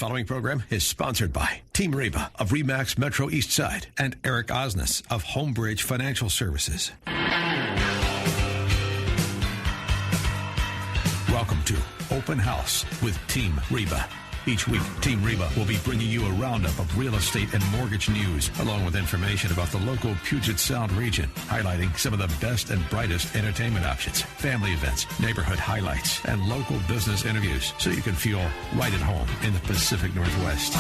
following program is sponsored by Team Reba of Remax Metro East Side and Eric Osnes of Homebridge Financial Services. Welcome to Open House with Team Reba. Each week, Team Reba will be bringing you a roundup of real estate and mortgage news, along with information about the local Puget Sound region, highlighting some of the best and brightest entertainment options, family events, neighborhood highlights, and local business interviews, so you can feel right at home in the Pacific Northwest.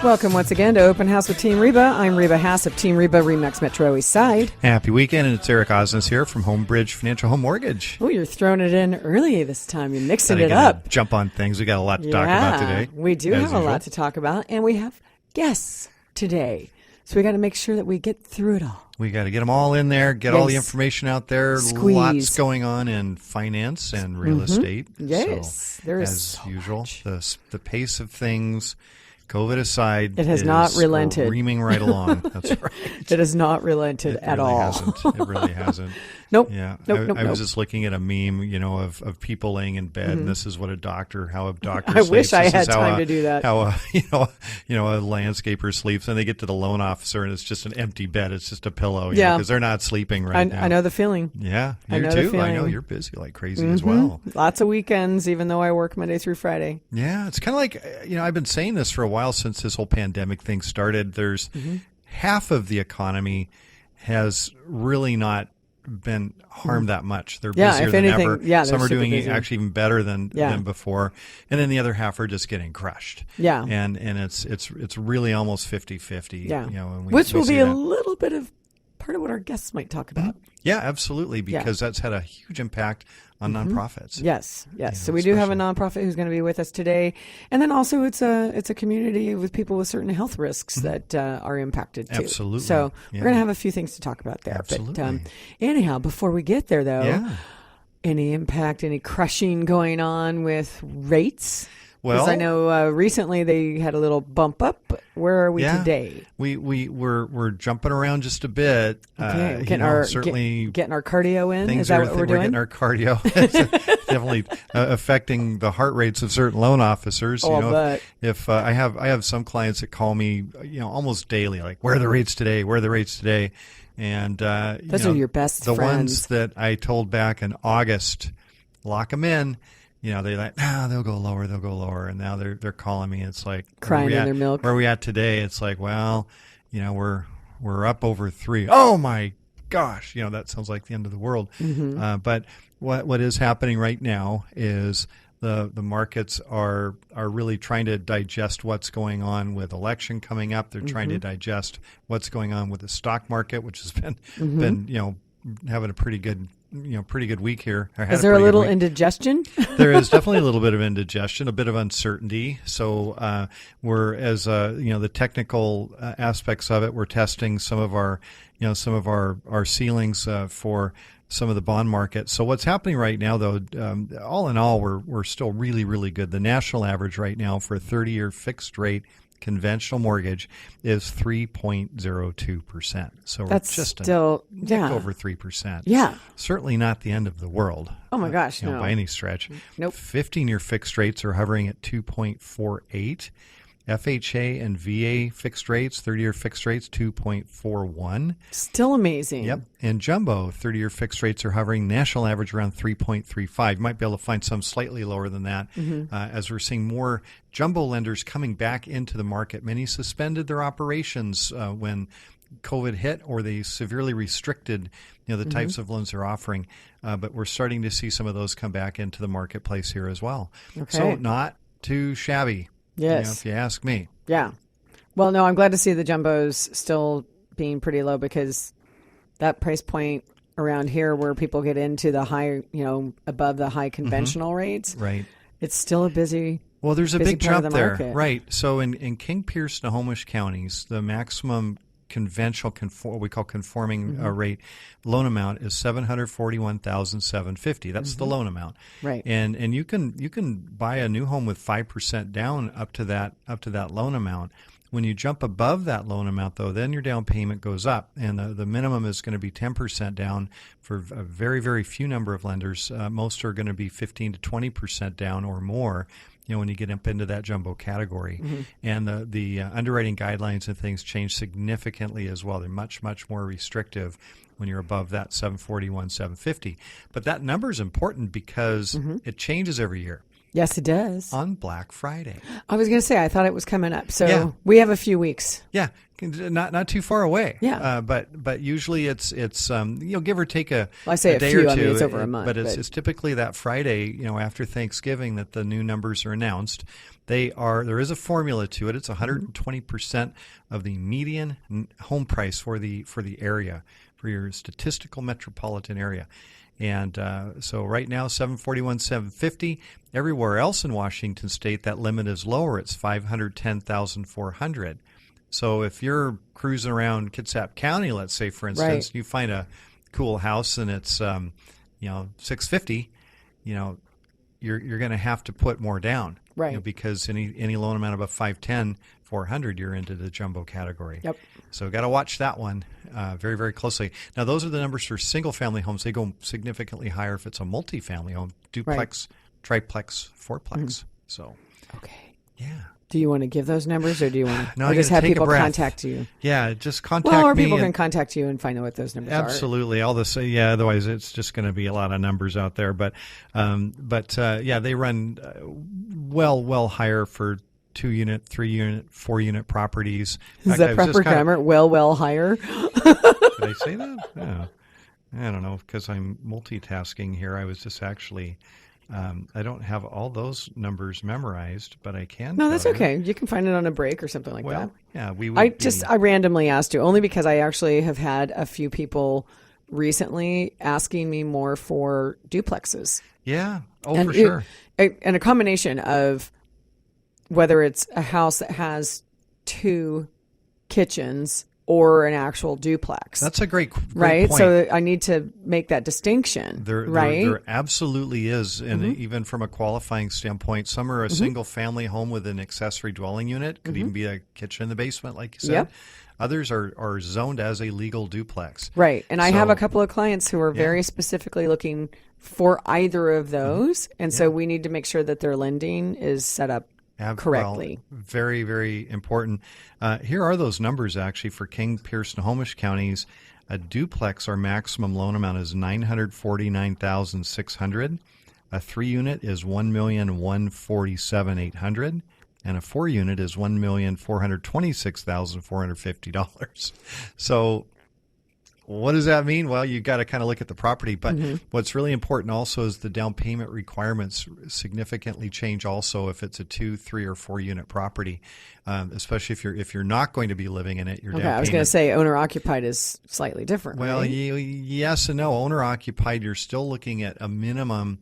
Welcome once again to Open House with Team Reba. I'm Reba Haas of Team Reba, Remax Metro East Side. Happy weekend, and it's Eric Osnes here from Homebridge Financial Home Mortgage. Oh, you're throwing it in early this time. You're mixing it up. Jump on things. We got a lot to talk about today. We do have a lot to talk about, and we have guests today. So we got to make sure that we get through it all. We got to get them all in there, get all the information out there. Squeeze. Lots going on in finance and real estate. Yes, so, there is as so usual, much. The pace of things, COVID aside, it has not relented. Screaming right along. That's right. It has not relented at all. It really hasn't. Nope. Yeah. Nope. I was just looking at a meme, of people laying in bed, and this is what how a doctor I sleeps. wish I This had is time to do that. How a landscaper sleeps, and they get to the loan officer, and it's just an empty bed. It's just a pillow, because they're not sleeping now. I know the feeling. Yeah, I know too. the feeling. I know you're busy like crazy as well. Lots of weekends, even though I work Monday through Friday. Yeah, it's kind of like, I've been saying this for a while since this whole pandemic thing started. There's half of the economy has really not been harmed that much. They're busier if than anything, ever. Some are doing busy. actually even better than before, and then the other half are just getting crushed. Yeah, and it's really almost 50-50. Yeah, when which will be that. a little bit of part of what our guests might talk about. Yeah, absolutely, because that's had a huge impact on nonprofits. Yes. So we do have a nonprofit who's going to be with us today, and then also it's a community with people with certain health risks that are impacted too. Absolutely. So we're going to have a few things to talk about there. Absolutely. But anyhow, before we get there, though, any impact, any crushing going on with rates? Because I know recently they had a little bump up. Where are we today? We're jumping around just a bit. Okay, getting our cardio in. Is that what we're doing? We're getting our cardio. It's definitely affecting the heart rates of certain loan officers. If I have some clients that call me, almost daily, like, where are the rates today? Where are the rates today? And those are your best the friends. ones that I told back in August, lock them in. They're like, they'll go lower. And now they're calling me. It's like crying in their milk. Where are we at today? It's like, well, we're up over 3. Oh my gosh. That sounds like the end of the world. But what is happening right now is the markets are really trying to digest what's going on with election coming up. They're trying to digest what's going on with the stock market, which has been having a pretty good week here. Is there a little indigestion? There is definitely a little bit of indigestion, a bit of uncertainty. So we're, as the technical aspects of it, we're testing some of our ceilings for some of the bond market. So what's happening right now, though, all in all, we're still really, really good. The national average right now for a 30-year fixed rate conventional mortgage is 3.02%. So that's just still over 3%. Yeah. Certainly not the end of the world. Oh my gosh, no. By any stretch. Nope. 15-year fixed rates are hovering at 2.48. FHA and VA fixed rates, 30-year fixed rates, 2.41. Still amazing. Yep. And jumbo 30-year fixed rates are hovering national average around 3.35. You might be able to find some slightly lower than that as we're seeing more jumbo lenders coming back into the market. Many suspended their operations when COVID hit, or they severely restricted the types of loans they're offering. But we're starting to see some of those come back into the marketplace here as well. Okay. So not too shabby. Yes. If you ask me. Yeah. Well, no, I'm glad to see the jumbos still being pretty low, because that price point around here where people get into the high, above the high conventional rates. Right. It's still a busy. Well, there's a big jump there. Market. Right. So in King, Pierce, Snohomish counties, the maximum conventional, what we call conforming rate loan amount is $741,750. That's the loan amount, right? And you can buy a new home with 5% down up to that loan amount. When you jump above that loan amount, though, then your down payment goes up, and the minimum is going to be 10% down for a very, very few number of lenders. Most are going to be 15 to 20% down or more. when you get up into that jumbo category. And the underwriting guidelines and things change significantly as well. They're much, much more restrictive when you're above that 741, 750. But that number is important because it changes every year. Yes, it does. On Black Friday. I was going to say, I thought it was coming up. So we have a few weeks. Yeah, not too far away. Yeah. But usually it's give or take a I say a a day few, or two. I mean, it's over a month. But it's typically that Friday, after Thanksgiving that the new numbers are announced. There is a formula to it. It's 120% of the median home price for the area, for your statistical metropolitan area. And so right now, 741, 750. Everywhere else in Washington State, that limit is lower. It's 510,400. So if you're cruising around Kitsap County, let's say, for instance, you find a cool house and it's 650, you're going to have to put more down. Right. Because any loan amount above 510, 400, you're into the jumbo category. Yep. So got to watch that one very, very closely. Now, those are the numbers for single-family homes. They go significantly higher if it's a multi-family home, duplex, triplex, fourplex. So, okay. Yeah. Do you want to give those numbers, or do you want no, to just have take people a breath. Contact you? Yeah, just contact me. Or people can contact you and find out what those numbers are. Absolutely. All this, otherwise it's just going to be a lot of numbers out there. But they run well higher for 2-unit, 3-unit, 4-unit properties. Is that proper grammar? Well higher? Did I say that? Yeah. I don't know, because I'm multitasking here. I was just actually... I don't have all those numbers memorized, but I can. No, that's okay. You can find it on a break or something like that. Yeah, we would. I randomly asked you only because I actually have had a few people recently asking me more for duplexes. Yeah. Oh, for sure. And a combination of whether it's a house that has 2 kitchens or an actual duplex. That's a great right? point. So I need to make that distinction, right? There absolutely is. And even from a qualifying standpoint, some are a single family home with an accessory dwelling unit. Could even be a kitchen in the basement, like you said. Yep. Others are zoned as a legal duplex. Right. And I have a couple of clients who are very specifically looking for either of those. And so we need to make sure that their lending is set up correctly. Well, very, very important. Here are those numbers actually for King, Pierce, and Snohomish counties. A duplex, our maximum loan amount is $949,600. A 3-unit is $1,147,800, and a 4-unit is $1,426,450. So, what does that mean? Well, you got to kind of look at the property, but what's really important also is the down payment requirements significantly change. Also, if it's a 2, 3, or 4-unit property, especially if you're not going to be living in it, your down payment. I was going to say owner occupied is slightly different. Well, right? Yes and no. Owner occupied, you're still looking at a minimum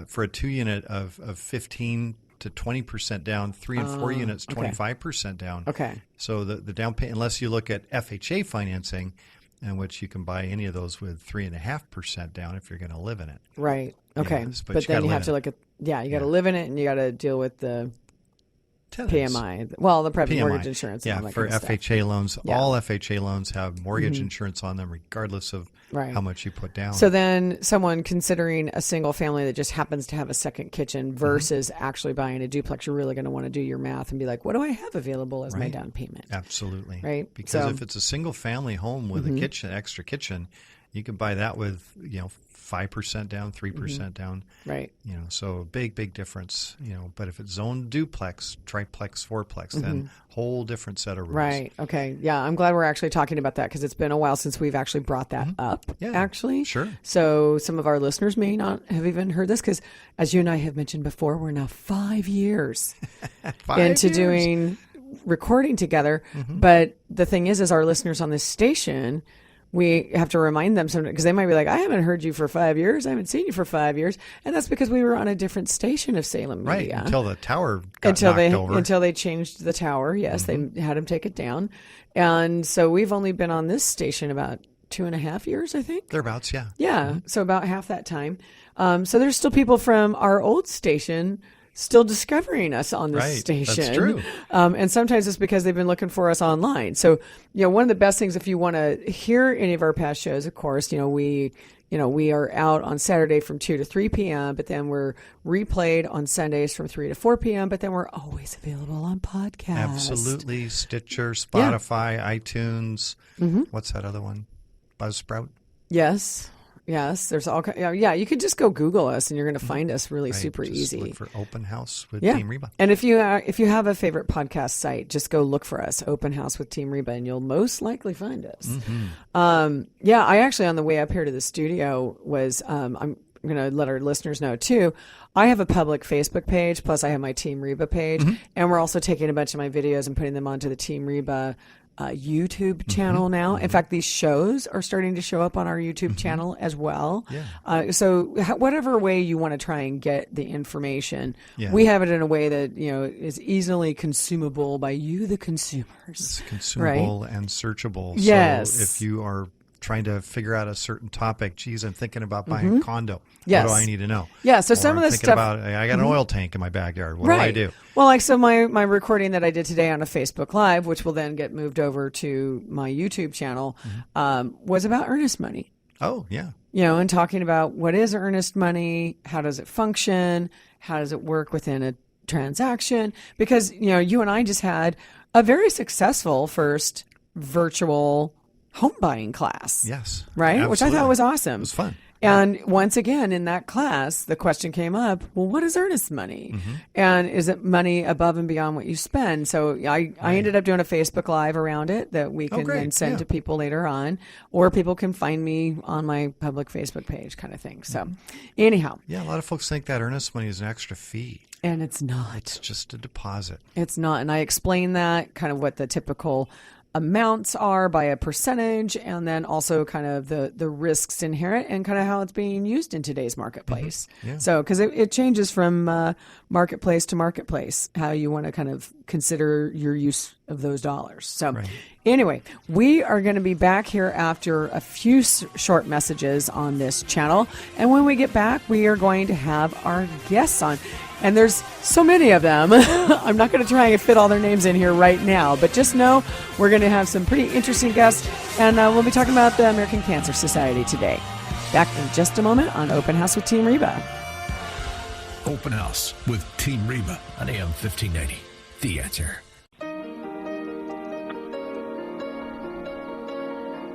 for a 2-unit of 15 to 20% down. 3 and 4 units, 25% down. Okay. So the down payment, unless you look at FHA financing, in which you can buy any of those with 3.5% down if you're going to live in it. Right. Okay. Yes, but then you have to look at, you got to live in it and you got to deal with the PMI. Well, the private mortgage insurance. Yeah, and all that for kind of FHA stuff. loans. Yeah. All FHA loans have mortgage insurance on them regardless of how much you put down. So then someone considering a single family that just happens to have a second kitchen versus actually buying a duplex, you're really going to want to do your math and be like, what do I have available as my down payment? Absolutely. Right. Because if it's a single family home with a kitchen, extra kitchen, you can buy that with, 5% down, 3% down. Right. So big difference, but if it's zoned duplex, triplex, fourplex, then whole different set of rules. Right. Okay. Yeah. I'm glad we're actually talking about that because it's been a while since we've actually brought that up, actually. Sure. So some of our listeners may not have even heard this because as you and I have mentioned before, we're now 5 years into doing recording together. But the thing is our listeners on this station, we have to remind them sometimes because they might be like, I haven't heard you for 5 years. I haven't seen you for 5 years. And that's because we were on a different station of Salem Media. Right, until the tower got knocked over. Until they changed the tower. Yes, they had them take it down. And so we've only been on this station about 2.5 years, I think. Thereabouts, yeah. Yeah, so about half that time. So there's still people from our old station still discovering us on this station. That's true. And sometimes it's because they've been looking for us online. So, one of the best things, if you want to hear any of our past shows, of course, we we are out on Saturday from 2 to 3 p.m., but then we're replayed on Sundays from 3 to 4 p.m., but then we're always available on podcast. Absolutely. Stitcher, Spotify, iTunes. What's that other one? Buzzsprout? Yes. There's all you could just go Google us and you're going to find us really super just easy. Look for Open House with Team Reba. And if you have a favorite podcast site, just go look for us, Open House with Team Reba, and you'll most likely find us. I actually, on the way up here to the studio was I'm going to let our listeners know too. I have a public Facebook page, plus I have my Team Reba page, and we're also taking a bunch of my videos and putting them onto the Team Reba YouTube channel now. In fact, these shows are starting to show up on our YouTube channel as well. So whatever way you want to try and get the information, we have it in a way that is easily consumable by you, the consumers. It's consumable and searchable. Yes. So if you are trying to figure out a certain topic, geez, I'm thinking about buying a condo. Yes. What do I need to know? Yeah, so some of this stuff... I got an oil tank in my backyard. What do I do? Well, so my recording that I did today on a Facebook Live, which will then get moved over to my YouTube channel, was about earnest money. Oh, yeah. And talking about what is earnest money, how does it function, how does it work within a transaction? Because, you and I just had a very successful first virtual home buying class. Yes. Right? Absolutely. Which I thought was awesome. It was fun. And once again, in that class, the question came up, well, what is earnest money? And is it money above and beyond what you spend? So I ended up doing a Facebook Live around it that we can then send to people later on, or people can find me on my public Facebook page kind of thing. So anyhow. Yeah, a lot of folks think that earnest money is an extra fee. And it's not. It's just a deposit. It's not. And I explained that, kind of what the typical amounts are by a percentage, and then also kind of the risks inherent and kind of how it's being used in today's marketplace. So because it changes from marketplace to marketplace, how you want to kind of consider your use of those dollars. So anyway, we are going to be back here after a few short messages on this channel, and when we get back, we are going to have our guests on. And there's so many of them. I'm not going to try and fit all their names in here right now, but just know we're going to have some pretty interesting guests, and we'll be talking about the American Cancer Society today. Back in just a moment on Open House with Team Reba. Open House with Team Reba on AM 1590. The Answer.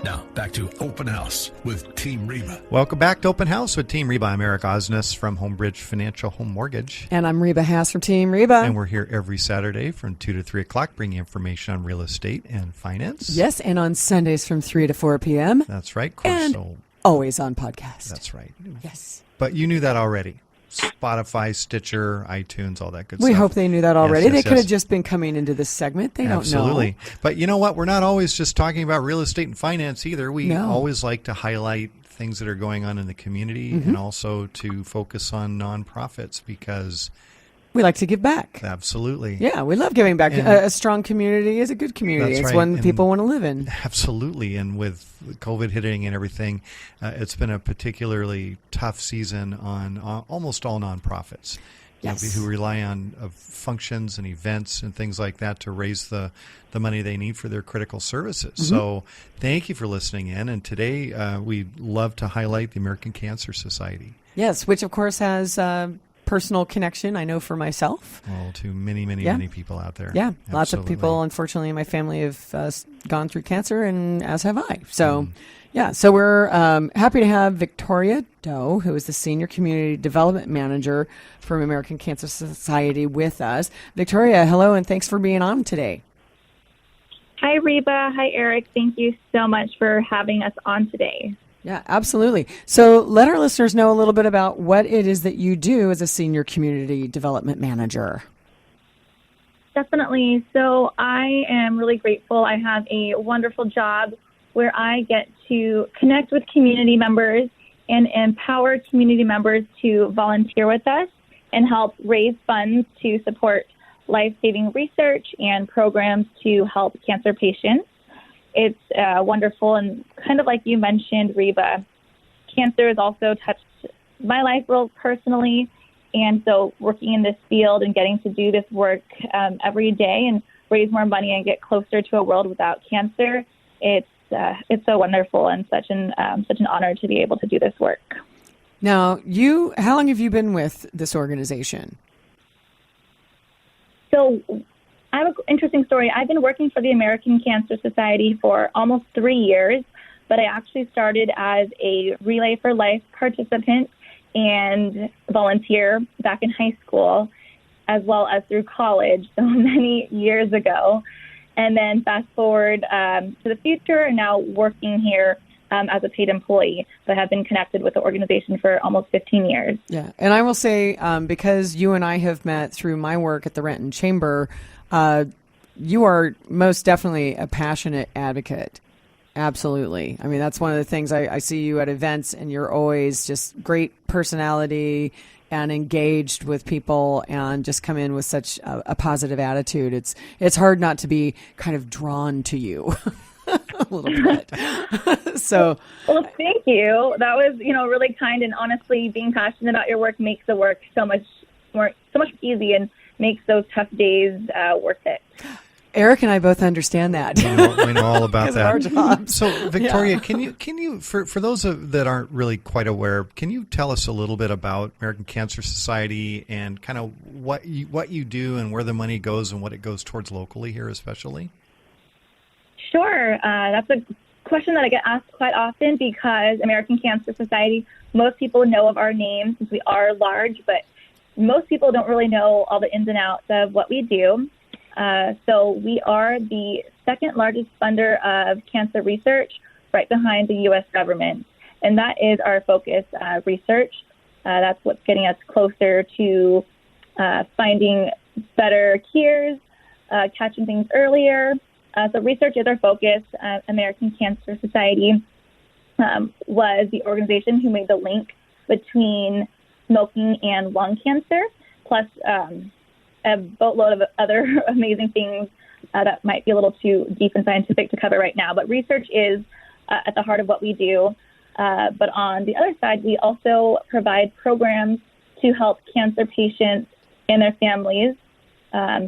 Now, back to Open House with Team Reba. Welcome back to Open House with Team Reba. I'm Eric Osnes from Homebridge Financial Home Mortgage. And I'm Reba Haas from Team Reba. And we're here every Saturday from 2 to 3 o'clock, bringing information on real estate and finance. Yes, and on Sundays from 3 to 4 p.m. That's right. Of course, and always on podcast. That's right. Yes. But you knew that already. Spotify, Stitcher, iTunes, all that good stuff. We hope they knew that already. They could have just been coming into this segment. They don't know. Absolutely. But you know what? We're not always just talking about real estate and finance either. We always like to highlight things that are going on in the community and also to focus on nonprofits because we like to give back. Absolutely. Yeah, we love giving back. A strong community is a good community. It's one people want to live in. Absolutely. And with COVID hitting and everything, it's been a particularly tough season on almost all nonprofits. Yes. Who rely on functions and events and things like that to raise the money they need for their critical services. So thank you for listening in. And today we'd love to highlight the American Cancer Society. Yes, which of course has personal connection, I know, for myself. Well, to many people out there. Yeah, Absolutely. Lots of people, unfortunately, in my family have gone through cancer, and as have I. So, so we're happy to have Victoria Doe, who is the Senior Community Development Manager from American Cancer Society, with us. Victoria, hello, and thanks for being on today. Hi, Reba. Hi, Eric. Thank you so much for having us on today. Yeah, absolutely. So let our listeners know a little bit about what it is that you do as a Senior Community Development Manager. Definitely. So I am really grateful. I have a wonderful job where I get to connect with community members and empower community members to volunteer with us and help raise funds to support life-saving research and programs to help cancer patients. It's wonderful, and kind of like you mentioned, Reba, cancer has also touched my life real personally, and so working in this field and getting to do this work every day and raise more money and get closer to a world without cancer, it's it's so wonderful and such an honor to be able to do this work. Now, how long have you been with this organization? So I have an interesting story. I've been working for the American Cancer Society for almost 3 years, but I actually started as a Relay for Life participant and volunteer back in high school, as well as through college, so many years ago. And then fast forward to the future, and now working here as a paid employee, but have been connected with the organization for almost 15 years. Yeah, and I will say, because you and I have met through my work at the Renton Chamber, you are most definitely a passionate advocate. Absolutely. I mean, that's one of the things I see you at events, and you're always just great personality and engaged with people and just come in with such a positive attitude. It's hard not to be kind of drawn to you a little bit. So, well, thank you. That was, really kind, and honestly, being passionate about your work makes the work so much easy and makes those tough days worth it. Eric and I both understand that. We know all about that. Our jobs. So, Victoria, can you for those that aren't really quite aware, can you tell us a little bit about American Cancer Society and kind of what you do and where the money goes and what it goes towards locally here, especially? Sure. That's a question that I get asked quite often because American Cancer Society, most people know of our name since we are large, but most people don't really know all the ins and outs of what we do. So we are the second largest funder of cancer research, right behind the U.S. government. And that is our focus, research. That's what's getting us closer to finding better cures, catching things earlier. So research is our focus. American Cancer Society was the organization who made the link between smoking and lung cancer, plus a boatload of other amazing things that might be a little too deep and scientific to cover right now. But research is at the heart of what we do. But on the other side, we also provide programs to help cancer patients and their families,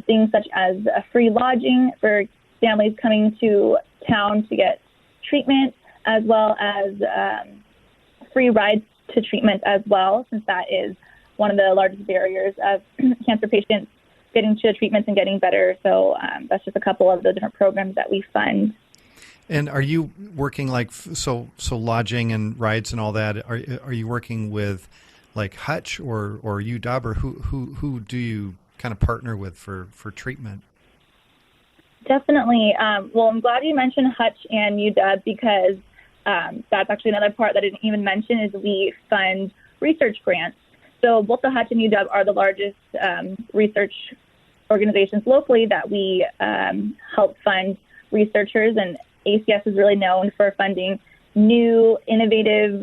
things such as free lodging for families coming to town to get treatment, as well as free rides to treatment as well, since that is one of the largest barriers of cancer patients getting to treatments and getting better. So that's just a couple of the different programs that we fund. And are you working so lodging and rides and all that? Are you working with like Hutch or UW, or who do you kind of partner with for treatment? Definitely. Well, I'm glad you mentioned Hutch and UW because that's actually another part that I didn't even mention is we fund research grants. So both the Hutch and UW are the largest research organizations locally that we help fund researchers, and ACS is really known for funding new, innovative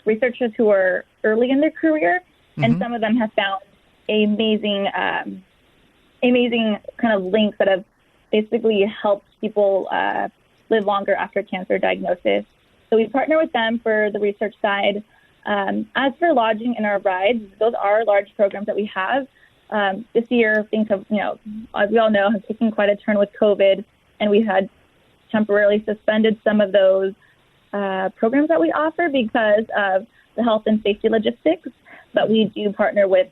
researchers who are early in their career, and some of them have found amazing kind of links that have basically helped people live longer after cancer diagnosis. So we partner with them for the research side. As for lodging and our rides, those are large programs that we have. This year, things have, as we all know, have taken quite a turn with COVID, and we had temporarily suspended some of those programs that we offer because of the health and safety logistics. But we do partner with,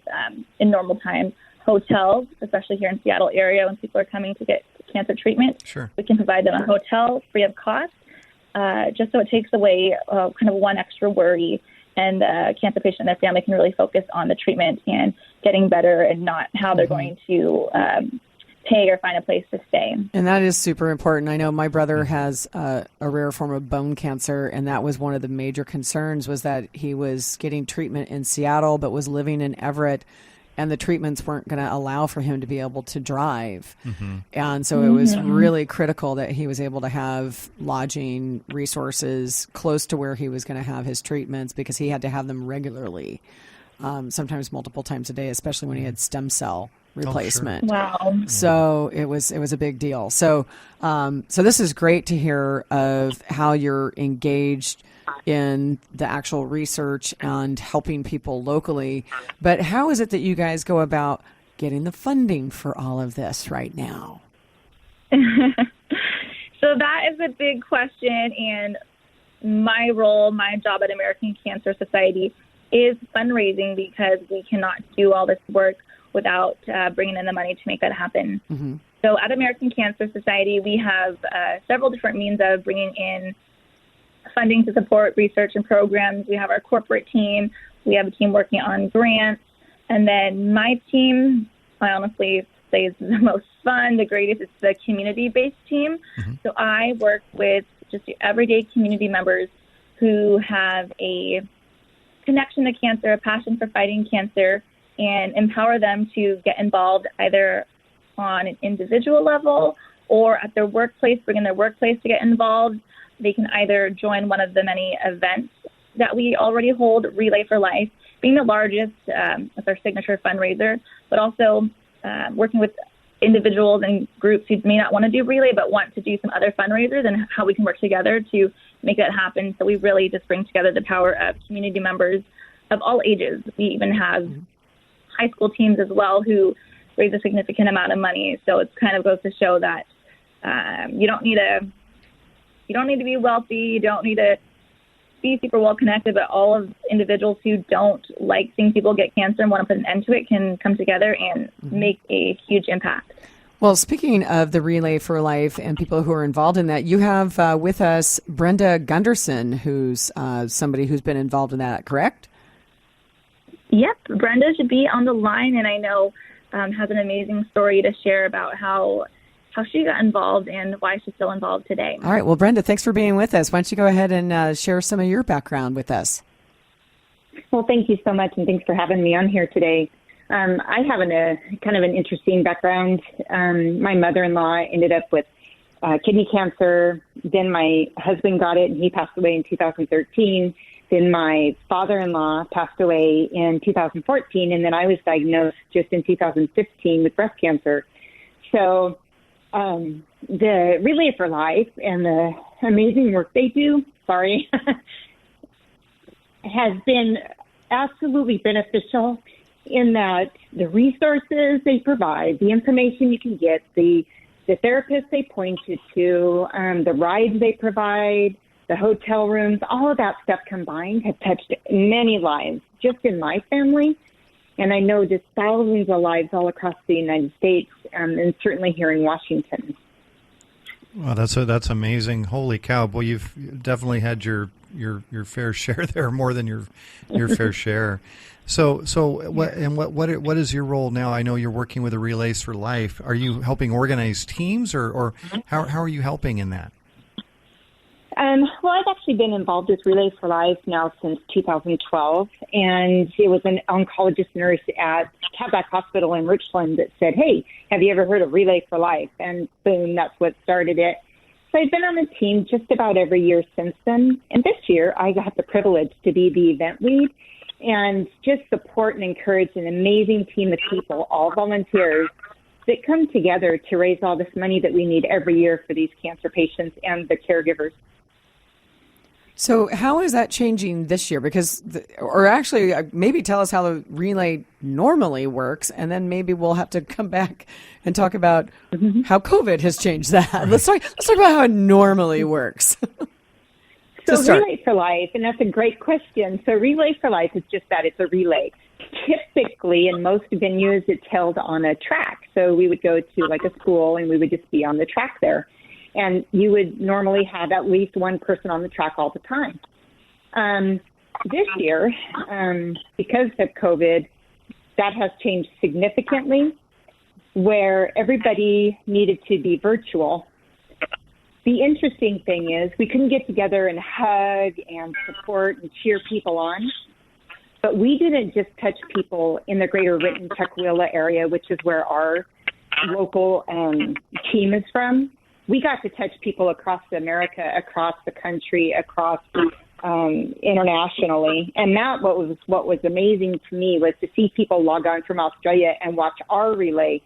in normal times, hotels, especially here in Seattle area when people are coming to get cancer treatment. Sure. We can provide them a hotel free of cost, just so it takes away kind of one extra worry, and the cancer patient and their family can really focus on the treatment and getting better and not how they're going to pay or find a place to stay. And that is super important. I know my brother has a rare form of bone cancer, and that was one of the major concerns, was that he was getting treatment in Seattle but was living in Everett, and the treatments weren't going to allow for him to be able to drive. And so it was really critical that he was able to have lodging resources close to where he was going to have his treatments, because he had to have them regularly, sometimes multiple times a day, especially when he had stem cell replacement. Oh, sure. Wow. So it was a big deal. So so this is great to hear of how you're engaged in the actual research and helping people locally. But how is it that you guys go about getting the funding for all of this right now? So So that is a big question, and my job at American Cancer Society is fundraising, because we cannot do all this work without bringing in the money to make that happen. Mm-hmm. So at American Cancer Society, we have several different means of bringing in funding to support research and programs. We have our corporate team. We have a team working on grants. And then my team, I honestly say is the most fun, the greatest. It's the community-based team. Mm-hmm. So I work with just everyday community members who have a connection to cancer, a passion for fighting cancer, and empower them to get involved either on an individual level or at their workplace, bring in their workplace to get involved. They can either join one of the many events that we already hold, Relay for Life, being the largest as our signature fundraiser, but also working with individuals and groups who may not want to do Relay but want to do some other fundraisers, and how we can work together to make that happen. So we really just bring together the power of community members of all ages. We even have high school teams as well who raise a significant amount of money. So it kind of goes to show that you don't need to be wealthy, you don't need to be super well connected, but all of individuals who don't like seeing people get cancer and want to put an end to it can come together and make a huge impact. Well, speaking of the Relay for Life and people who are involved in that, you have with us Brenda Gunderson, who's somebody who's been involved in that, correct? Yep, Brenda should be on the line, and I know has an amazing story to share about how she got involved and why she's still involved today. All right. Well, Brenda, thanks for being with us. Why don't you go ahead and share some of your background with us? Well, thank you so much, and thanks for having me on here today. I have a kind of an interesting background. My mother-in-law ended up with kidney cancer. Then my husband got it, and he passed away in 2013. Then my father-in-law passed away in 2014, and then I was diagnosed just in 2015 with breast cancer. So the Relay for Life and the amazing work they do, has been absolutely beneficial in that the resources they provide, the information you can get, the therapists they point you to, the rides they provide, the hotel rooms, all of that stuff combined have touched many lives just in my family. And I know just thousands of lives all across the United States, and certainly here in Washington. Well, that's amazing. Holy cow. Well, you've definitely had your fair share there, more than your fair share. So what is your role now? I know you're working with the Relays for Life. Are you helping organize teams, or how are you helping in that? Well, I've actually been involved with Relay for Life now since 2012, and it was an oncologist nurse at Catback Hospital in Richland that said, "Hey, have you ever heard of Relay for Life?" And boom, that's what started it. So I've been on the team just about every year since then, and this year I got the privilege to be the event lead and just support and encourage an amazing team of people, all volunteers, that come together to raise all this money that we need every year for these cancer patients and the caregivers. So how is that changing this year? Because, or actually, maybe tell us how the Relay normally works, and then maybe we'll have to come back and talk about how COVID has changed that. Right. Let's talk about how it normally works. So Relay for Life, and that's a great question. So Relay for Life is just that, it's a relay. Typically, in most venues, it's held on a track. So we would go to like a school, and we would just be on the track there. And you would normally have at least one person on the track all the time. This year, because of COVID, that has changed significantly, where everybody needed to be virtual. The interesting thing is we couldn't get together and hug and support and cheer people on. But we didn't just touch people in the greater Renton-Tukwila area, which is where our local team is from. We got to touch people across America, across the country, across internationally. And that what was amazing to me was to see people log on from Australia and watch our relay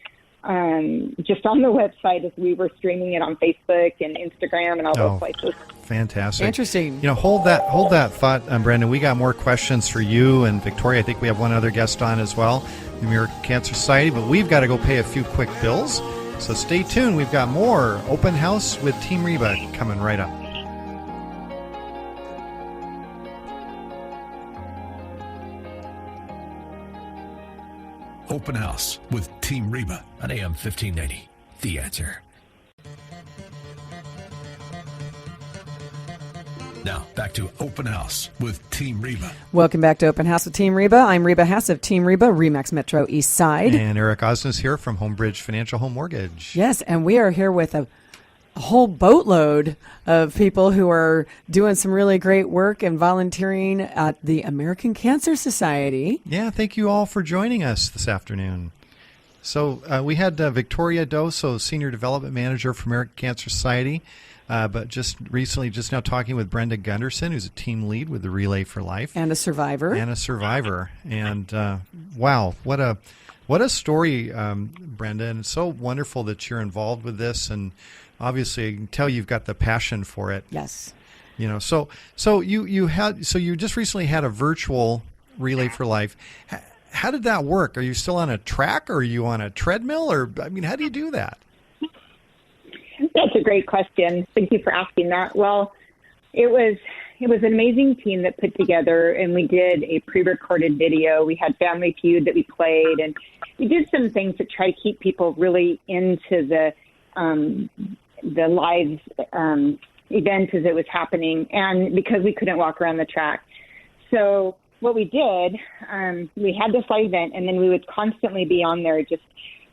just on the website as we were streaming it on Facebook and Instagram and all those places. Fantastic. Interesting. Hold that thought, Brandon. We got more questions for you and Victoria. I think we have one other guest on as well, the American Cancer Society, but we've got to go pay a few quick bills. So stay tuned. We've got more Open House with Team Reba coming right up. Open House with Team Reba on AM 1590. The Answer. Now, back to Open House with Team Reba. Welcome back to Open House with Team Reba. I'm Reba Hess of Team Reba, Remax Metro East Side. And Eric Osnes here from Homebridge Financial Home Mortgage. Yes, and we are here with a whole boatload of people who are doing some really great work and volunteering at the American Cancer Society. Yeah, thank you all for joining us this afternoon. So we had Victoria Doso, Senior Development Manager for American Cancer Society. But just now talking with Brenda Gunderson, who's a team lead with the Relay for Life. And a survivor. And wow, what a story, Brenda. And it's so wonderful that you're involved with this. And obviously, I can tell you've got the passion for it. Yes. You know, so you just recently had a virtual Relay for Life. How did that work? Are you still on a track, or are you on a treadmill, or how do you do that? That's a great question. Thank you for asking that. Well, it was an amazing team that put together, and we did a pre-recorded video. We had Family Feud that we played, and we did some things to try to keep people really into the live event as it was happening, and because we couldn't walk around the track. So what we did, we had this live event, and then we would constantly be on there just,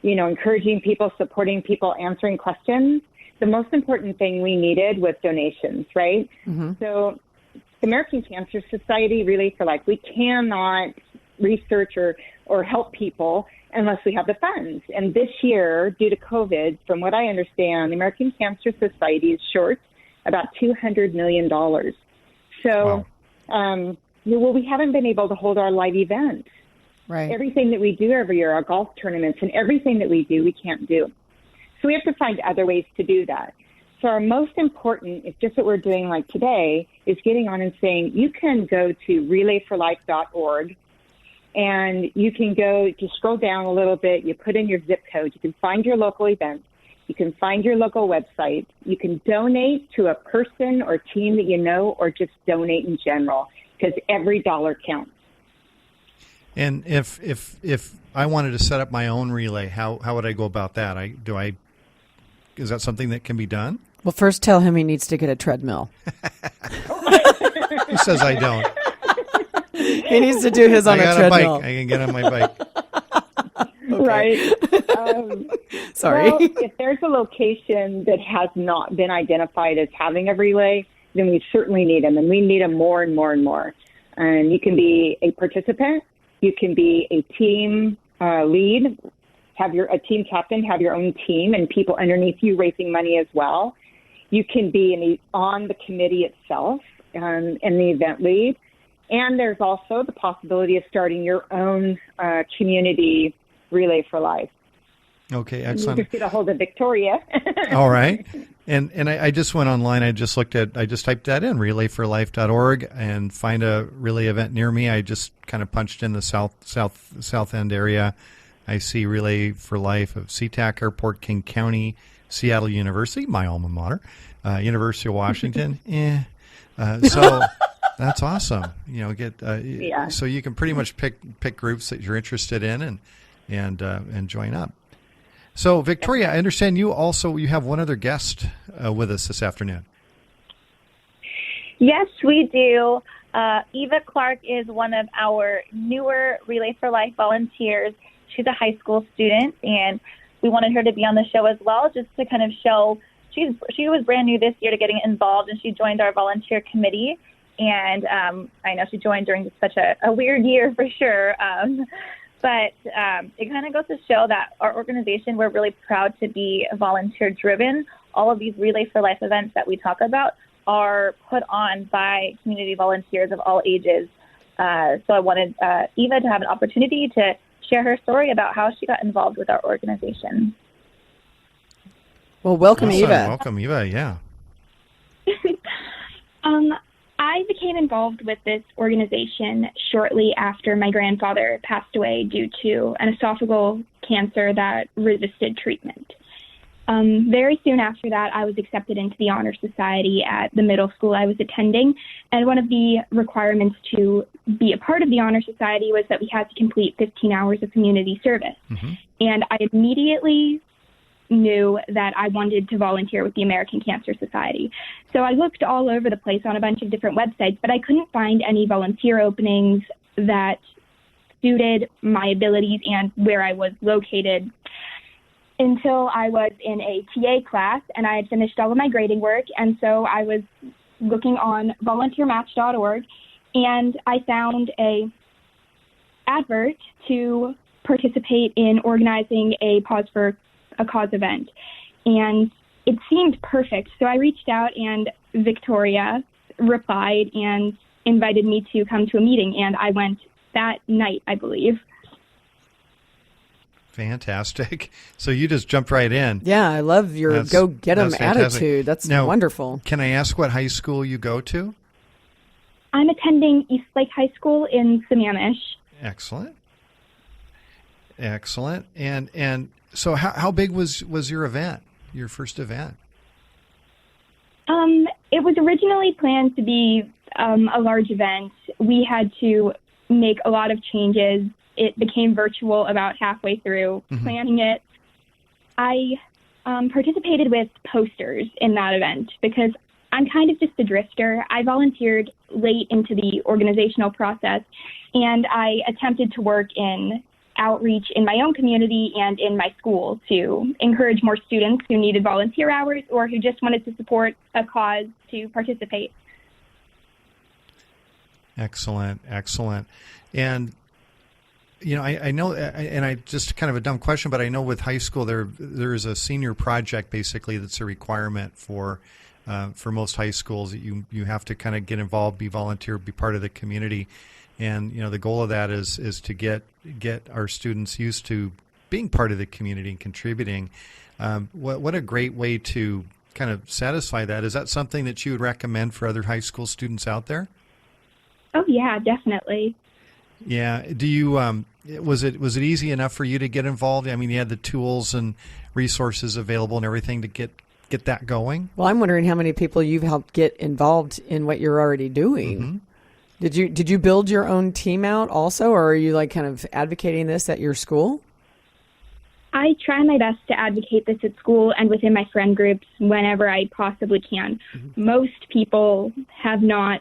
encouraging people, supporting people, answering questions. The most important thing we needed was donations, right? Mm-hmm. So the American Cancer Society, Relay for Life, we cannot research or help people unless we have the funds. And this year, due to COVID, from what I understand, the American Cancer Society is short about $200 million. So, wow. We haven't been able to hold our live events. Right. Everything that we do every year, our golf tournaments and everything that we do, we can't do. So we have to find other ways to do that. So our most important is just what we're doing like today is getting on and saying, you can go to relayforlife.org and you can go, just scroll down a little bit, you put in your zip code, you can find your local event, you can find your local website, you can donate to a person or team that you know, or just donate in general, because every dollar counts. And if I wanted to set up my own relay, how would I go about that? Is that something that can be done? Well, first tell him he needs to get a treadmill. Who says I don't? He needs to do his on a treadmill. I can get on my bike. Right. Sorry. Well, if there's a location that has not been identified as having a relay, then we certainly need them, and we need them more and more and more. And you can be a participant. You can be a team lead, have a team captain, have your own team and people underneath you raising money as well. You can be on the committee itself and the event lead. And there's also the possibility of starting your own community Relay for Life. Okay, excellent. You just get a hold of Victoria. All right. And I just went online. I just typed that in, relayforlife.org, and find a relay event near me. I just kind of punched in the south end area. I see Relay for Life of SeaTac Airport, King County, Seattle University, my alma mater, University of Washington. So that's awesome. So you can pretty much pick groups that you're interested in and join up. So, Victoria, I understand you have one other guest with us this afternoon. Yes, we do. Eva Clark is one of our newer Relay for Life volunteers. She's a high school student, and we wanted her to be on the show as well, just to kind of show she was brand new this year to getting involved, and she joined our volunteer committee. And I know she joined during such a weird year for sure. But it kind of goes to show that our organization, we're really proud to be volunteer-driven. All of these Relay for Life events that we talk about are put on by community volunteers of all ages. So I wanted Eva to have an opportunity to share her story about how she got involved with our organization. Well, welcome, awesome. Eva. Welcome, Eva, yeah. I became involved with this organization shortly after my grandfather passed away due to an esophageal cancer that resisted treatment. Very soon after that, I was accepted into the Honor Society at the middle school I was attending. And one of the requirements to be a part of the Honor Society was that we had to complete 15 hours of community service. Mm-hmm. And I immediately knew that I wanted to volunteer with the American Cancer Society. So I looked all over the place on a bunch of different websites, but I couldn't find any volunteer openings that suited my abilities and where I was located until I was in a TA class and I had finished all of my grading work. And so I was looking on volunteermatch.org and I found a advert to participate in organizing a Pause for a Cause event. And it seemed perfect. So I reached out and Victoria replied and invited me to come to a meeting. And I went that night, I believe. Fantastic. So you just jumped right in. Yeah, I love your go-get-'em attitude. That's now, wonderful. Can I ask what high school you go to? I'm attending East Lake High School in Sammamish. Excellent. Excellent. And so how big was your event, your first event? It was originally planned to be a large event. We had to make a lot of changes. It became virtual about halfway through planning it. I participated with posters in that event because I'm kind of just a drifter. I volunteered late into the organizational process, and I attempted to work in outreach in my own community and in my school to encourage more students who needed volunteer hours or who just wanted to support a cause to participate. Excellent, excellent. And you know, I know, and I just kind of a dumb question, but I know with high school there is a senior project basically that's a requirement for most high schools that you have to kind of get involved, be volunteer, be part of the community, and you know the goal of that is to get our students used to being part of the community and contributing. What a great way to kind of satisfy that. Is that something that you would recommend for other high school students out there? Oh yeah, definitely. Yeah. Do you was it easy enough for you to get involved? I mean, you had the tools and resources available and everything to get that going? Well, I'm wondering how many people you've helped get involved in what you're already doing. Mm-hmm. Did you build your own team out also, or are you like kind of advocating this at your school? I try my best to advocate this at school and within my friend groups whenever I possibly can. Mm-hmm. Most people have not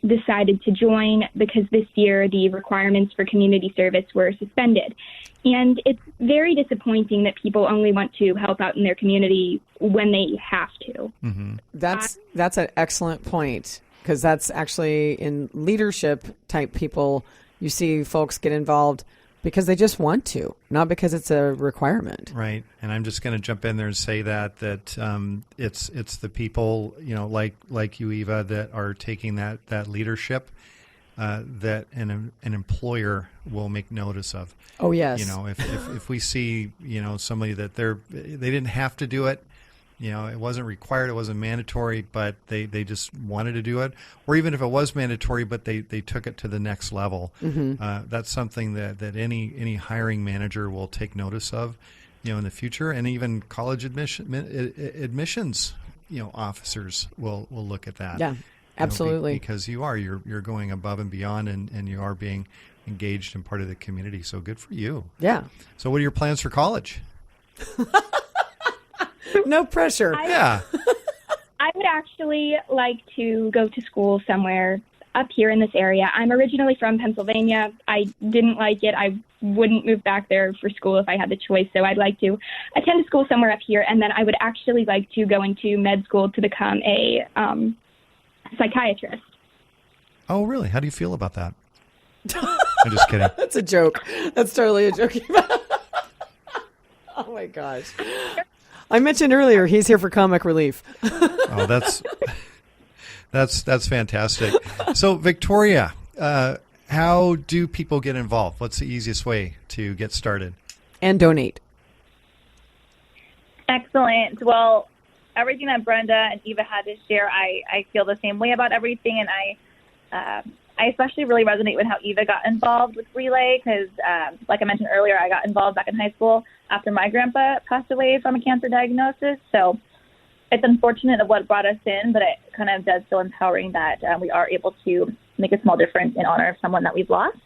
decided to join because this year the requirements for community service were suspended. And it's very disappointing that people only want to help out in their community when they have to. Mm-hmm. That's an excellent point, because that's actually in leadership type people, you see folks get involved because they just want to, not because it's a requirement. Right. And I'm just going to jump in there and say that it's the people, you know, like you, Eva, that are taking that leadership that an employer will make notice of. Oh, yes. You know, if we see, you know, somebody that they didn't have to do it, you know, it wasn't required, it wasn't mandatory, but they just wanted to do it. Or even if it was mandatory, but they took it to the next level. Mm-hmm. That's something that any hiring manager will take notice of, you know, in the future. And even college admissions, you know, officers will look at that. Yeah, absolutely. Because you're going above and beyond, and you are being engaged and part of the community. So good for you. Yeah. So what are your plans for college? No pressure. I would actually like to go to school somewhere up here in this area. I'm originally from Pennsylvania. I didn't like it. I wouldn't move back there for school if I had the choice. So I'd like to attend school somewhere up here. And then I would actually like to go into med school to become a psychiatrist. Oh, really? How do you feel about that? I'm just kidding. That's a joke. That's totally a joke. Oh, my gosh. I mentioned earlier he's here for comic relief. Oh, that's fantastic. So, Victoria, how do people get involved? What's the easiest way to get started? And donate. Excellent. Well, everything that Brenda and Eva had to share, I feel the same way about everything, and I especially really resonate with how Eva got involved with Relay because, like I mentioned earlier, I got involved back in high school after my grandpa passed away from a cancer diagnosis. So it's unfortunate of what brought us in, but it kind of does feel empowering that we are able to make a small difference in honor of someone that we've lost.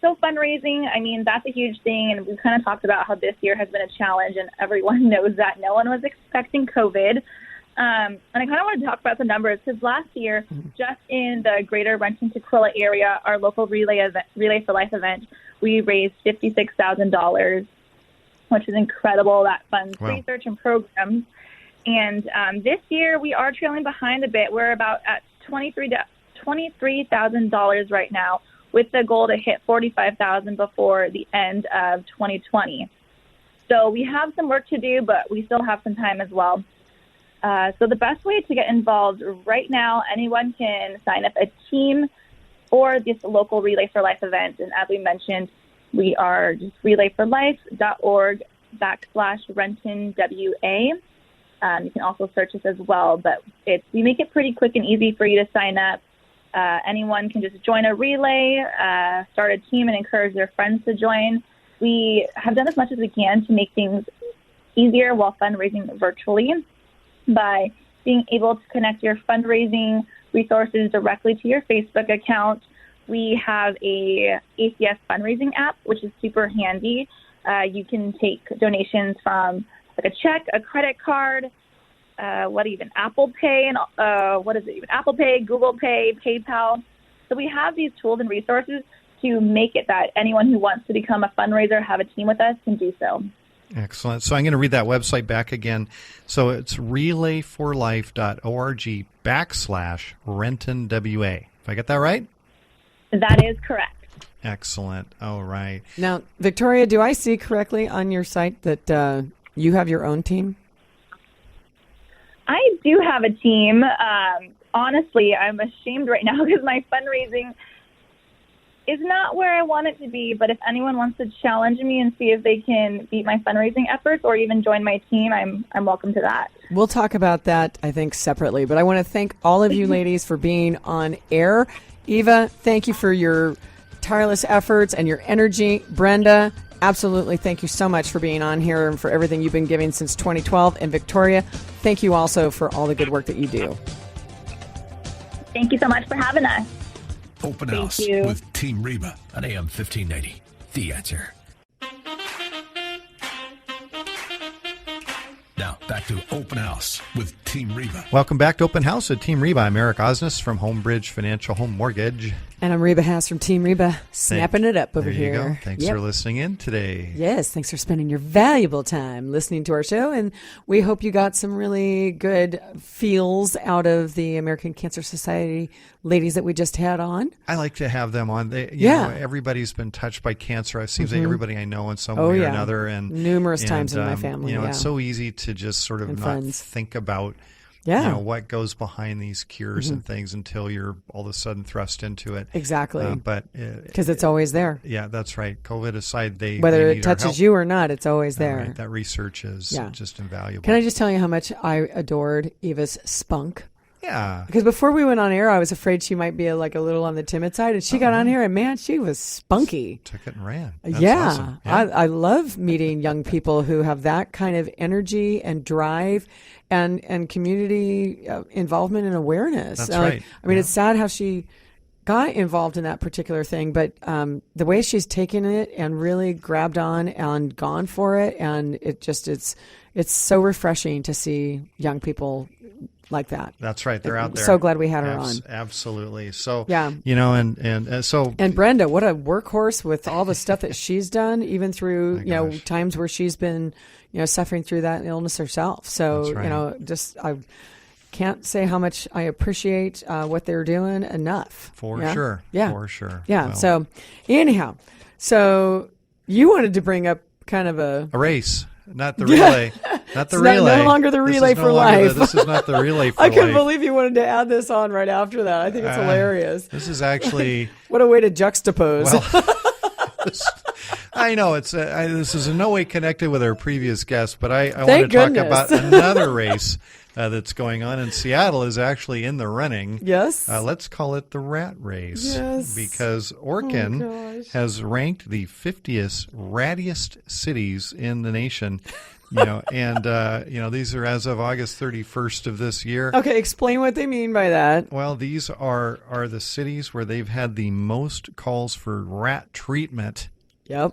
So fundraising, I mean, that's a huge thing. And we've kind of talked about how this year has been a challenge, and everyone knows that no one was expecting COVID. And I kind of want to talk about the numbers because last year, just in the greater Renton-Tukwila area, our local Relay for Life event, we raised $56,000, which is incredible. That funds research and programs. And this year, we are trailing behind a bit. We're about at $23,000 right now, with the goal to hit $45,000 before the end of 2020. So we have some work to do, but we still have some time as well. So the best way to get involved right now, anyone can sign up a team or this local Relay for Life event. And as we mentioned, we are just relayforlife.org/RentonWA. You can also search us as well, but we make it pretty quick and easy for you to sign up. Anyone can just join a relay, start a team, and encourage their friends to join. We have done as much as we can to make things easier while fundraising virtually by being able to connect your fundraising resources directly to your Facebook account. We have a ACS fundraising app, which is super handy. You can take donations from like a check, a credit card, Apple Pay, and Apple Pay, Google Pay, PayPal. So we have these tools and resources to make it that anyone who wants to become a fundraiser, have a team with us, can do so. Excellent. So I'm going to read that website back again. So it's relayforlife.org/RentonWA. If I get that right? That is correct. Excellent. All right. Now, Victoria, do I see correctly on your site that you have your own team? I do have a team. Honestly, I'm ashamed right now because my fundraising is not where I want it to be. But if anyone wants to challenge me and see if they can beat my fundraising efforts or even join my team, I'm welcome to that. We'll talk about that, I think, separately. But I want to thank all of you ladies for being on air. Eva, thank you for your tireless efforts and your energy. Brenda, absolutely, thank you so much for being on here and for everything you've been giving since 2012. And Victoria, thank you also for all the good work that you do. Thank you so much for having us. Open House with Team Reba on AM 1590. The Answer. Now, back to Open House with Team Reba. Welcome back to Open House with Team Reba. I'm Eric Osnes from Homebridge Financial Home Mortgage. And I'm Reba Haas from Team Reba, snapping it up over here. There you go. Thanks for listening in today. Yes, thanks for spending your valuable time listening to our show. And we hope you got some really good feels out of the American Cancer Society ladies that we just had on. I like to have them on. You know, everybody's been touched by cancer. It seems like everybody I know in some way or another. And numerous times in my family. You know, it's so easy to just sort of not think about you know, what goes behind these cures and things until you're all of a sudden thrust into it. Exactly. But because it's always there. Yeah, that's right. COVID aside, whether it touches you or not, it's always there. Right. That research is just invaluable. Can I just tell you how much I adored Eva's spunk? Yeah. Because before we went on air, I was afraid she might be a little on the timid side. And she got on here and, man, she was spunky. Took it and ran. That's awesome. I love meeting young people who have that kind of energy and drive and community involvement and awareness. That's right. I mean, it's sad how she got involved in that particular thing, but the way she's taken it and really grabbed on and gone for it, and it's so refreshing to see young people like that. That's right. They're out there. So glad we had her on. Absolutely. So, yeah. You know, and so. And Brenda, what a workhorse with all the stuff that she's done, even through, times where she's been, suffering through that illness herself. So, right. I can't say how much I appreciate what they're doing enough. For sure. Yeah. For sure. Yeah. Well. So, anyhow, you wanted to bring up kind of a race. Not the relay. Not the relay. No longer the relay for life. This is not the relay for life. I couldn't believe you wanted to add this on right after that. I think it's hilarious. This is actually... What a way to juxtapose. Well, I know. This is in no way connected with our previous guest, but I want to talk about another race that's going on, and Seattle is actually in the running. Yes. Let's call it the rat race. Yes. Because Orkin has ranked the 50th rattiest cities in the nation. These are as of August 31st of this year. Okay, explain what they mean by that. Well, these are the cities where they've had the most calls for rat treatment. Yep.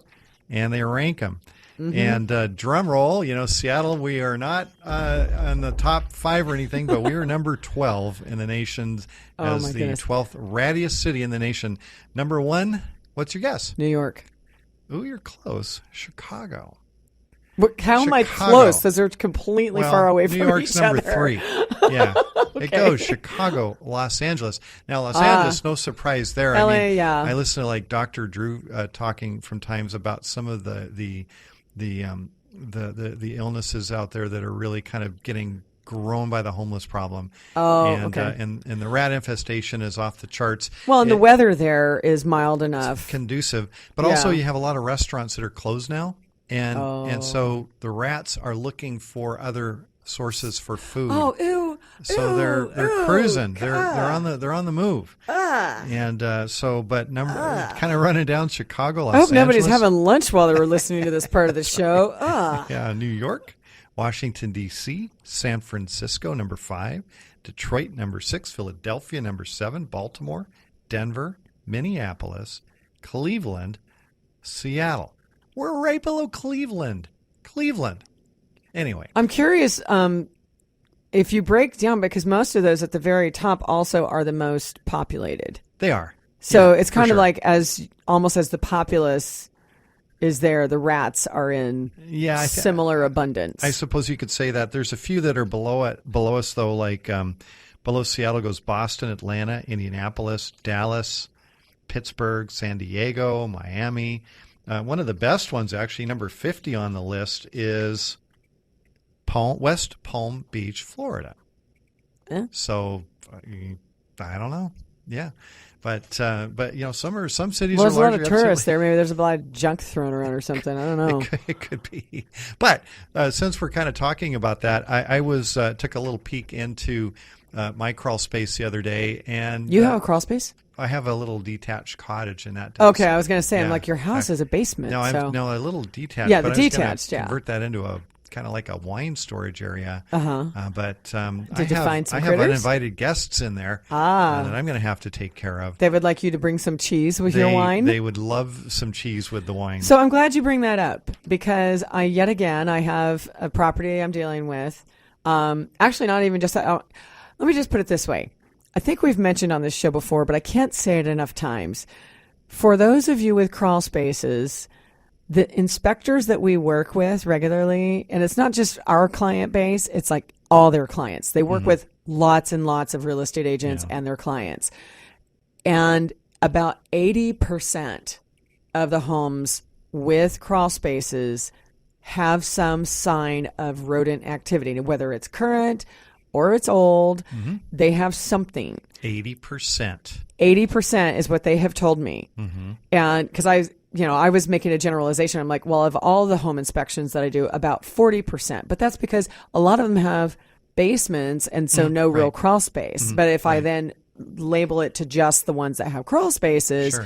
And they rank them. Mm-hmm. And drum roll, Seattle, we are not on the top 5 or anything, but we are number 12 in the nation as the 12th rattiest city in the nation. Number 1, what's your guess? New York. Ooh, you're close. Chicago. How am I close? Those are completely far away from each other. New York's number 3. Yeah. Okay. It goes Chicago, Los Angeles. Now, Los Angeles, no surprise there. LA, I listen to like Dr. Drew talking from times about some of the illnesses out there that are really kind of getting grown by the homeless problem. And the rat infestation is off the charts. Well, and the weather there is mild enough. Conducive. But also you have a lot of restaurants that are closed now. And so the rats are looking for other sources for food. Oh, ew! So they're cruising. They're on the move. And kind of running down Chicago. Los I hope nobody's Angeles. having lunch while they were listening to this part of the show. Yeah, New York, Washington D.C., San Francisco number 5, Detroit number 6, Philadelphia number 7, Baltimore, Denver, Minneapolis, Cleveland, Seattle. We're right below Cleveland. Anyway. I'm curious if you break down, because most of those at the very top also are the most populated. They are. So it's kind of like almost as the populace is there, the rats are in similar abundance. I suppose you could say that. There's a few that are below us, though, like below Seattle goes Boston, Atlanta, Indianapolis, Dallas, Pittsburgh, San Diego, Miami. One of the best ones, actually, number 50 on the list, is West Palm Beach, Florida. So, I don't know. Yeah. But some cities are largely. There's a lot of tourists there. Maybe there's a lot of junk thrown around or something. I don't know. It could be. But since we're kind of talking about that, I took a little peek into my crawl space the other day. And you have a crawl space? I have a little detached cottage in that. Okay, I was going to say, I'm like, your house is a basement. No, so. A little detached. Yeah, the detached, convert that into a kind of like a wine storage area. Did you find some I critters? have uninvited guests in there that I'm going to have to take care of. They would like you to bring some cheese with your wine? They would love some cheese with the wine. So I'm glad you bring that up, because I have a property I'm dealing with. Actually, not even just that. Let me just put it this way. I think we've mentioned on this show before, but I can't say it enough times. For those of you with crawl spaces, the inspectors that we work with regularly, and it's not just our client base, it's like all their clients. They work with lots and lots of real estate agents and their clients. And about 80% of the homes with crawl spaces have some sign of rodent activity, whether it's current or it's old, they have something. 80%. 80% is what they have told me. And because I was making a generalization. I'm like, well, of all the home inspections that I do, about 40%. But that's because a lot of them have basements and so no real crawl space. But if I then label it to just the ones that have crawl spaces,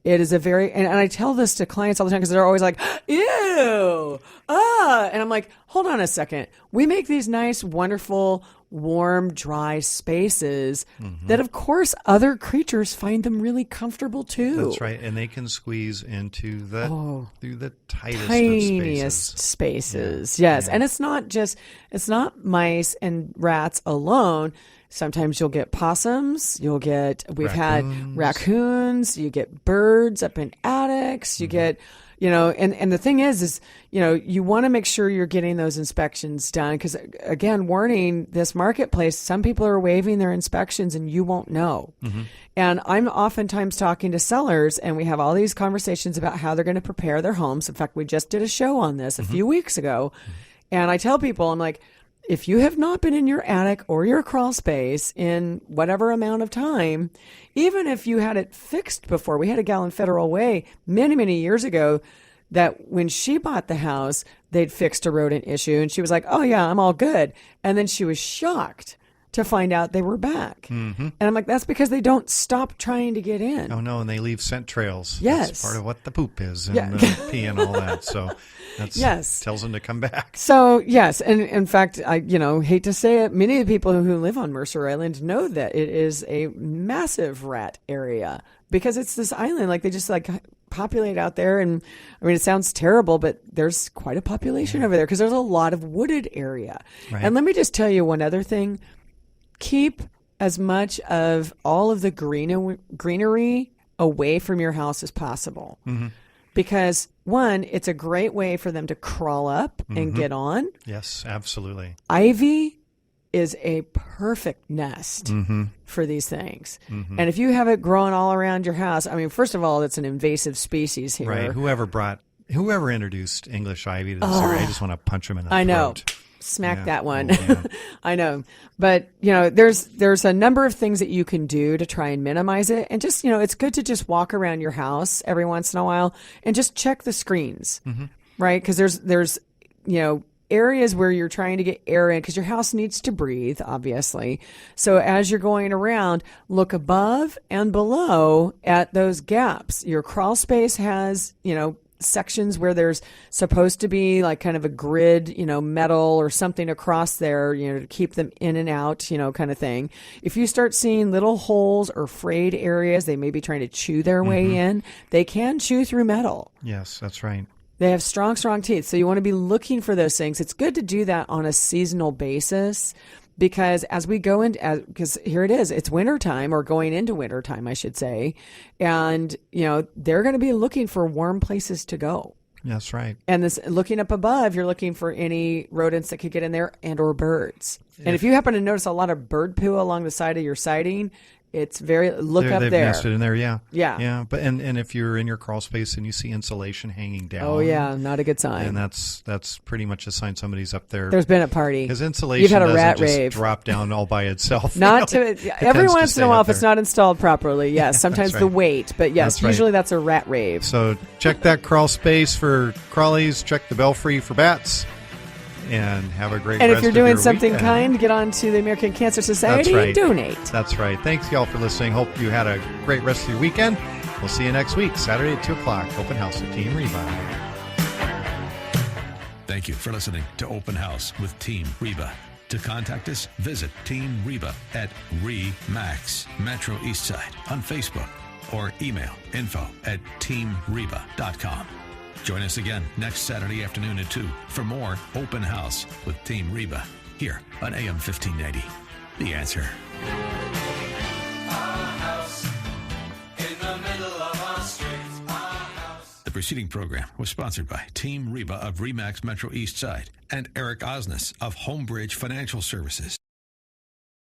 it is a very, and I tell this to clients all the time because they're always like, ew, and I'm like, hold on a second. We make these nice, wonderful, warm, dry spaces that, of course, other creatures find them really comfortable too. That's right, and they can squeeze into through the tiniest spaces. Yes, and it's not mice and rats alone. Sometimes you'll get possums, we've had raccoons, you get birds up in attics, you get, and the thing is, you want to make sure you're getting those inspections done. Because again, warning, this marketplace, some people are waiving their inspections and you won't know. And I'm oftentimes talking to sellers and we have all these conversations about how they're going to prepare their homes. In fact, we just did a show on this a few weeks ago. And I tell people, I'm like, if you have not been in your attic or your crawl space in whatever amount of time, even if you had it fixed before, we had a gal in Federal Way many, many years ago that when she bought the house, they'd fixed a rodent issue. And she was like, oh, yeah, I'm all good. And then she was shocked to find out they were back. Mm-hmm. And I'm like, that's because they don't stop trying to get in. Oh, no, and they leave scent trails. Yes. That's part of what the poop is and the pee and all that. So that tells them to come back. So, yes, and in fact, I hate to say it, many of the people who live on Mercer Island know that it is a massive rat area because it's this island. Like, they just, like, populate out there. And, I mean, it sounds terrible, but there's quite a population over there because there's a lot of wooded area. Right. And let me just tell you one other thing. Keep as much of all of the greenery away from your house as possible. Mm-hmm. Because, one, it's a great way for them to crawl up and get on. Yes, absolutely. Ivy is a perfect nest for these things. Mm-hmm. And if you have it growing all around your house, I mean, first of all, it's an invasive species here. Right. Whoever introduced English ivy to this area, I just want to punch them in the throat. I know. Smack that one. Oh, yeah. I know. But, there's a number of things that you can do to try and minimize it. And just, it's good to just walk around your house every once in a while and just check the screens, right? Because there's areas where you're trying to get air in because your house needs to breathe, obviously. So as you're going around, look above and below at those gaps. Your crawl space has, sections where there's supposed to be like kind of a grid, metal or something across there, to keep them in and out, kind of thing. If you start seeing little holes or frayed areas, they may be trying to chew their way in. They can chew through metal. Yes, that's right. They have strong, strong teeth. So you want to be looking for those things. It's good to do that on a seasonal basis. Because as we go in, because here it is, it's wintertime or going into wintertime, I should say. And, they're going to be looking for warm places to go. That's right. And this looking up above, you're looking for any rodents that could get in there and or birds. And if you happen to notice a lot of bird poo along the side of your siding, it's very, look up they've there. They've nested in there, yeah. Yeah. Yeah, but and if you're in your crawl space and you see insulation hanging down. Oh, yeah, not a good sign. And that's pretty much a sign somebody's up there. There's been a party. Because insulation You've had a doesn't rat just rave. drop down all by itself. Every once in a while, if it's not installed properly, yes. Sometimes right. the weight, but yes, that's right. Usually that's a rat rave. So check that crawl space for crawlies, check the belfry for bats. And have a great rest of your weekend. And if you're doing something kind, get on to the American Cancer Society and donate. That's right. Thanks, y'all, for listening. Hope you had a great rest of your weekend. We'll see you next week, Saturday at 2 o'clock. Open House with Team Reba. Thank you for listening to Open House with Team Reba. To contact us, visit Team Reba at RE/MAX Metro Eastside on Facebook or email info@teamreba.com. Join us again next Saturday afternoon at 2 for more Open House with Team Reba here on AM 1590. The Answer. The preceding program was sponsored by Team Reba of RE/MAX Metro East Side and Eric Osnes of Homebridge Financial Services.